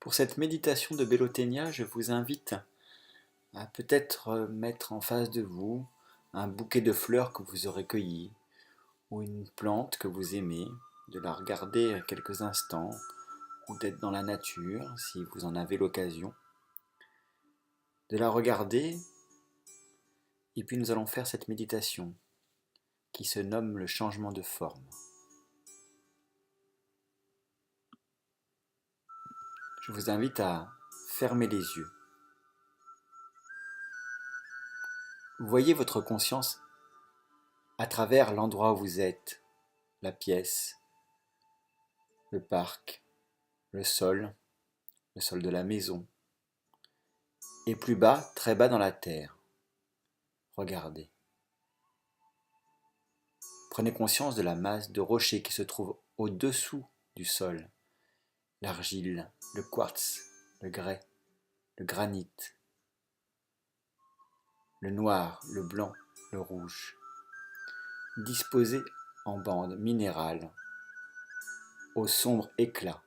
Pour cette méditation de Béloténia, je vous invite à peut-être mettre en face de vous un bouquet de fleurs que vous aurez cueilli ou une plante que vous aimez, de la regarder quelques instants ou d'être dans la nature si vous en avez l'occasion, de la regarder et puis nous allons faire cette méditation qui se nomme le changement de forme. Je vous invite à fermer les yeux. Voyez votre conscience à travers l'endroit où vous êtes, la pièce, le parc, le sol de la maison, et plus bas, très bas dans la terre. Regardez. Prenez conscience de la masse de rochers qui se trouve au-dessous du sol, l'argile, le quartz, le grès, le granit, le noir, le blanc, le rouge, disposés en bandes minérales, au sombre éclat,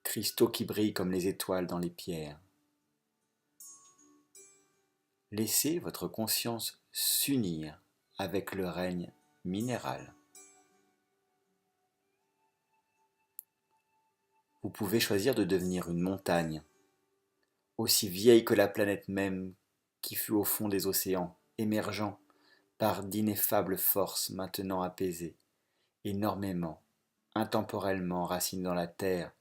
cristaux qui brillent comme les étoiles dans les pierres. Laissez votre conscience s'unir avec le règne minéral. Vous pouvez choisir de devenir une montagne, aussi vieille que la planète même qui fut au fond des océans, émergeant par d'ineffables forces maintenant apaisées, énormément, intemporellement racine dans la terre,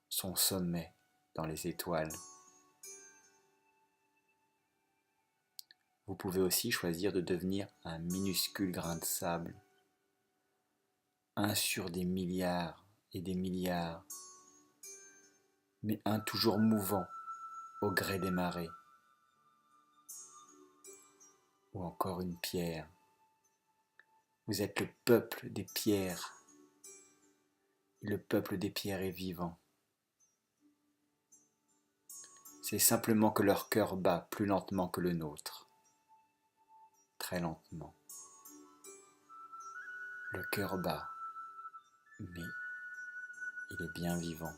son sommet dans les étoiles. Vous pouvez aussi choisir de devenir un minuscule grain de sable, un sur des milliards et des milliards, mais un toujours mouvant au gré des marées, ou encore une pierre. Vous êtes le peuple des pierres, et le peuple des pierres est vivant. C'est simplement que leur cœur bat plus lentement que le nôtre, très lentement. Le cœur bat, mais il est bien vivant.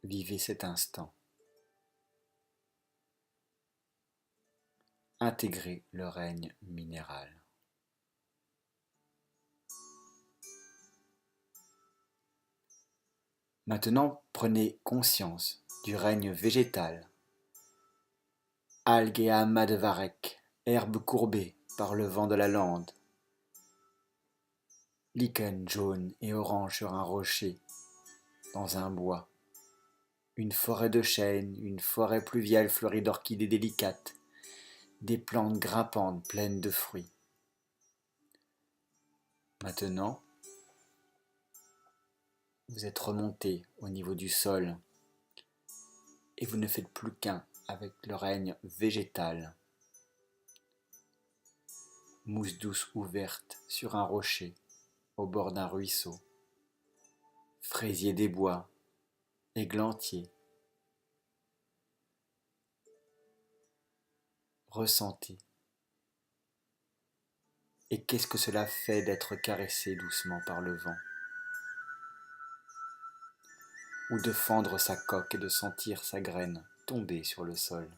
Vivez cet instant. Intégrez le règne minéral. Maintenant, prenez conscience du règne végétal. Algues et amas de varech, herbes courbées par le vent de la lande. Lichen jaune et orange sur un rocher, dans un bois. Une forêt de chênes, une forêt pluviale fleurie d'orchidées délicates, des plantes grimpantes pleines de fruits. Maintenant, vous êtes remonté au niveau du sol et vous ne faites plus qu'un avec le règne végétal. Mousse douce ouverte sur un rocher au bord d'un ruisseau. Fraisier des bois, églantier. Ressentez. Et qu'est-ce que cela fait d'être caressé doucement par le vent? Ou de fendre sa coque et de sentir sa graine tomber sur le sol?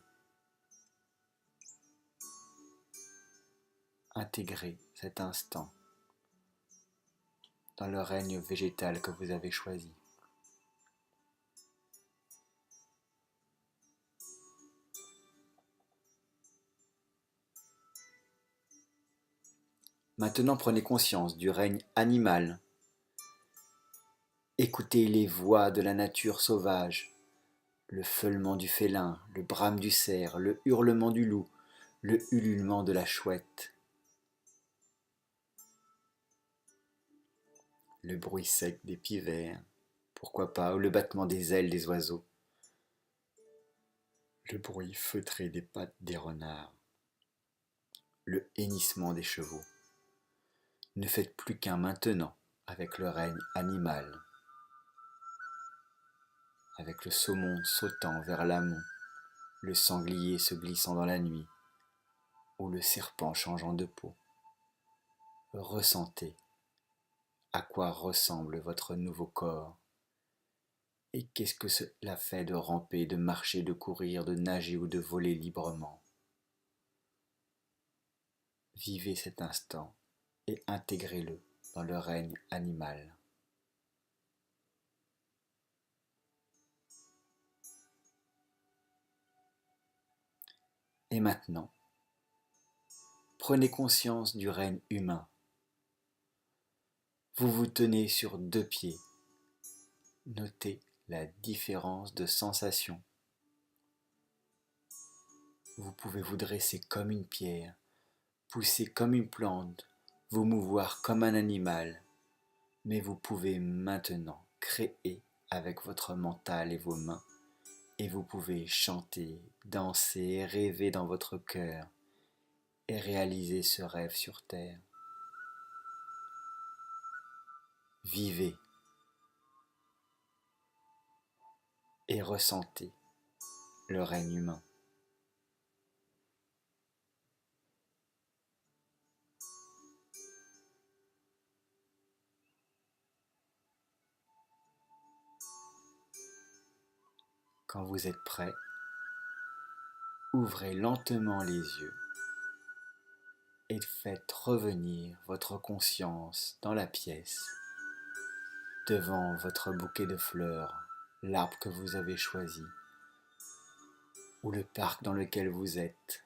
Intégrez cet instant dans le règne végétal que vous avez choisi. Maintenant prenez conscience du règne animal. Écoutez les voix de la nature sauvage, le feulement du félin, le brame du cerf, le hurlement du loup, le ululement de la chouette, le bruit sec des pivers, pourquoi pas, ou le battement des ailes des oiseaux, le bruit feutré des pattes des renards, le hennissement des chevaux. Ne faites plus qu'un maintenant avec le règne animal, avec le saumon sautant vers l'amont, le sanglier se glissant dans la nuit, ou le serpent changeant de peau. Ressentez à quoi ressemble votre nouveau corps et qu'est-ce que cela fait de ramper, de marcher, de courir, de nager ou de voler librement. Vivez cet instant et intégrez-le dans le règne animal. Et maintenant, prenez conscience du règne humain. Vous vous tenez sur 2 pieds. Notez la différence de sensation. Vous pouvez vous dresser comme une pierre, pousser comme une plante, vous mouvoir comme un animal, mais vous pouvez maintenant créer avec votre mental et vos mains, et vous pouvez chanter, danser, rêver dans votre cœur, et réaliser ce rêve sur terre. Vivez et ressentez le règne humain. Quand vous êtes prêt, ouvrez lentement les yeux et faites revenir votre conscience dans la pièce, devant votre bouquet de fleurs, l'arbre que vous avez choisi, ou le parc dans lequel vous êtes.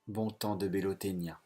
Bon temps de Béloténia.